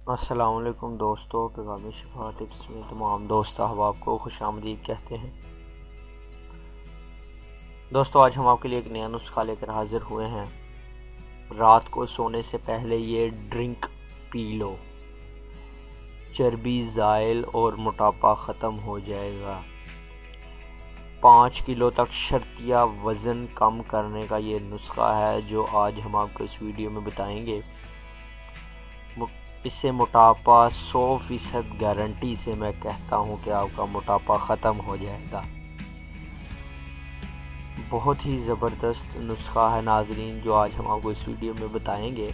السلام علیکم دوستو، پیغام شفا ٹپس میں تمام دوست احباب کو خوش آمدید کہتے ہیں۔ دوستو آج ہم آپ کے لیے ایک نیا نسخہ لے کر حاضر ہوئے ہیں۔ رات کو سونے سے پہلے یہ ڈرنک پی لو، چربی زائل اور موٹاپا ختم ہو جائے گا۔ 5 کلو تک شرطیہ وزن کم کرنے کا یہ نسخہ ہے جو آج ہم آپ کو اس ویڈیو میں بتائیں گے۔ اس سے موٹاپا 100% گارنٹی سے میں کہتا ہوں کہ آپ کا موٹاپا ختم ہو جائے گا۔ بہت ہی زبردست نسخہ ہے ناظرین جو آج ہم آپ کو اس ویڈیو میں بتائیں گے۔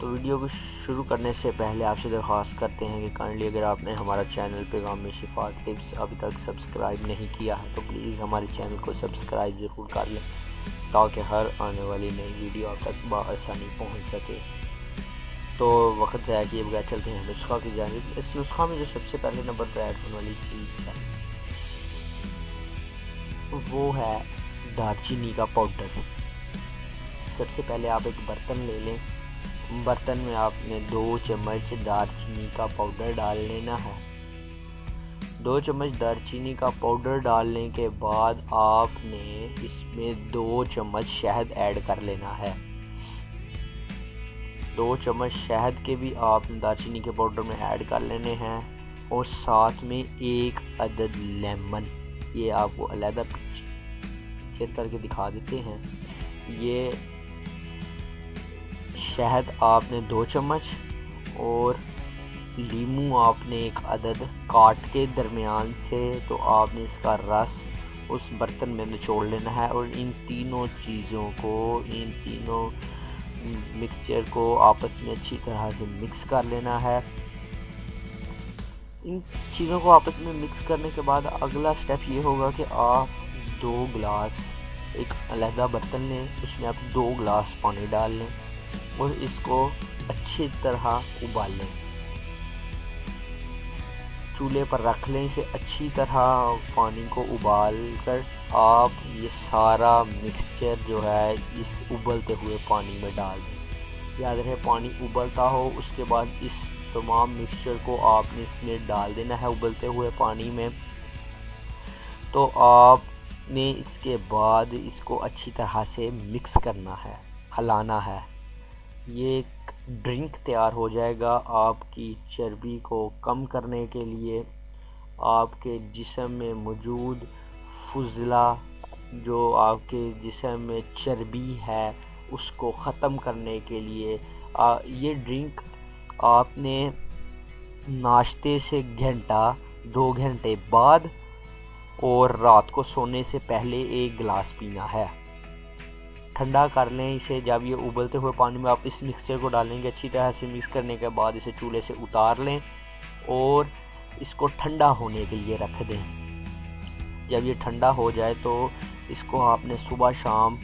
تو ویڈیو کو شروع کرنے سے پہلے آپ سے درخواست کرتے ہیں کہ کائنڈلی اگر آپ نے ہمارا چینل پیغام شفا ٹپس ابھی تک سبسکرائب نہیں کیا ہے تو پلیز ہمارے چینل کو سبسکرائب ضرور کر لیں تاکہ ہر آنے والی نئی ویڈیو آپ تک بآسانی پہنچ سکے۔ تو وقت ضائع کیے بغیر چلتے ہیں نسخہ کی جانب۔ اس نسخہ میں جو سب سے پہلے نمبر پر ایڈ ہونے والی چیز ہے وہ ہے دارچینی کا پاؤڈر۔ سب سے پہلے آپ ایک برتن لے لیں، برتن میں آپ نے 2 چمچ دارچینی کا پاؤڈر ڈال لینا ہے۔ 2 چمچ دارچینی کا پاؤڈر ڈالنے کے بعد آپ نے اس میں 2 چمچ شہد ایڈ کر لینا ہے۔ 2 چمچ شہد کے بھی آپ دارچینی کے پاؤڈر میں ایڈ کر لینے ہیں، اور ساتھ میں 1 عدد لیمن، یہ آپ کو علیحدہ پکچر کر کے دکھا دیتے ہیں۔ یہ شہد آپ نے 2 چمچ اور لیمو آپ نے 1 عدد کاٹ کے درمیان سے، تو آپ نے اس کا رس اس برتن میں نچوڑ لینا ہے، اور ان تینوں چیزوں کو، ان تینوں مکسچر کو آپس میں اچھی طرح سے مکس کر لینا ہے۔ ان چیزوں کو آپس میں مکس کرنے کے بعد اگلا سٹیپ یہ ہوگا کہ آپ 2 گلاس ایک علیحدہ برتن لیں، اس میں آپ 2 گلاس پانی ڈال لیں اور اس کو اچھی طرح ابال لیں۔ چولہے پر رکھ لیں اسے اچھی طرح، پانی کو ابال کر آپ یہ سارا مکسچر جو ہے اس ابلتے ہوئے پانی میں ڈال دیں۔ یاد رہے پانی ابلتا ہو، اس کے بعد اس تمام مکسچر کو آپ نے اس میں ڈال دینا ہے ابلتے ہوئے پانی میں۔ تو آپ نے اس کے بعد اس کو اچھی طرح سے مکس کرنا ہے، ہلانا ہے۔ یہ ایک ڈرنک تیار ہو جائے گا آپ کی چربی کو کم کرنے کے لیے، آپ کے جسم میں موجود فضلہ جو آپ کے جسم میں چربی ہے اس کو ختم کرنے کے لیے۔ یہ ڈرنک آپ نے ناشتے سے 2 گھنٹے بعد اور رات کو سونے سے پہلے 1 گلاس پینا ہے۔ ٹھنڈا کر لیں اسے، جب یہ ابلتے ہوئے پانی میں آپ اس مکسچر کو ڈالیں گے، اچھی طرح سے مکس کرنے کے بعد اسے چولہے سے اتار لیں اور اس کو ٹھنڈا ہونے کے لیے رکھ دیں۔ جب یہ ٹھنڈا ہو جائے تو اس کو آپ نے صبح شام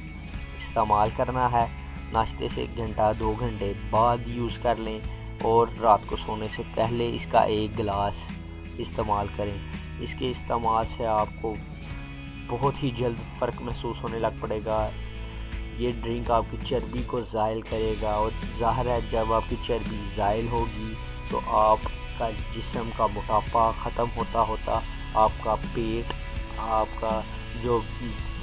استعمال کرنا ہے۔ ناشتے سے 1 گھنٹہ 2 گھنٹے بعد یوز کر لیں، اور رات کو سونے سے پہلے اس کا 1 گلاس استعمال کریں۔ اس کے استعمال سے آپ کو بہت ہی جلد فرق محسوس ہونے لگ پڑے گا۔ یہ ڈرنک آپ کی چربی کو زائل کرے گا، اور ظاہر ہے جب آپ کی چربی زائل ہوگی تو آپ کا جسم کا موٹاپا ختم ہوتا ہوتا آپ کا پیٹ، آپ کا جو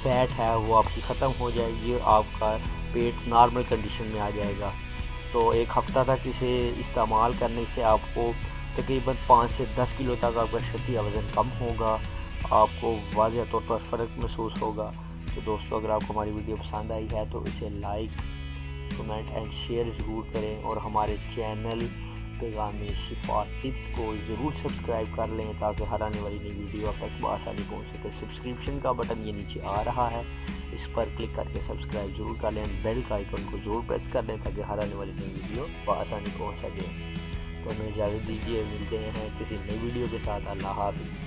فیٹ ہے وہ آپ کی ختم ہو جائے گی، آپ کا پیٹ نارمل کنڈیشن میں آ جائے گا۔ تو 1 ہفتہ تک اسے استعمال کرنے سے آپ کو تقریباً 5 سے 10 کلو تک آپ کا شرطیہ وزن کم ہوگا، آپ کو واضح طور پر فرق محسوس ہوگا۔ تو دوستو اگر آپ کو ہماری ویڈیو پسند آئی ہے تو اسے لائک، کمنٹ اینڈ شیئر ضرور کریں، اور ہمارے چینل پیغام شفا ٹپس کو ضرور سبسکرائب کر لیں تاکہ ہر آنے والی نئی ویڈیو آپ تک بآسانی پہنچ سکے۔ سبسکرپشن کا بٹن یہ نیچے آ رہا ہے، اس پر کلک کر کے سبسکرائب ضرور کر لیں، بیل کا آئیکن کو ضرور پریس کر لیں تاکہ ہر آنے والی نئی ویڈیو بآسانی پہنچ سکے۔ تو ہمیں اجازت دیجیے، ملتے ہیں کسی نئی ویڈیو کے ساتھ۔ اللہ حافظ۔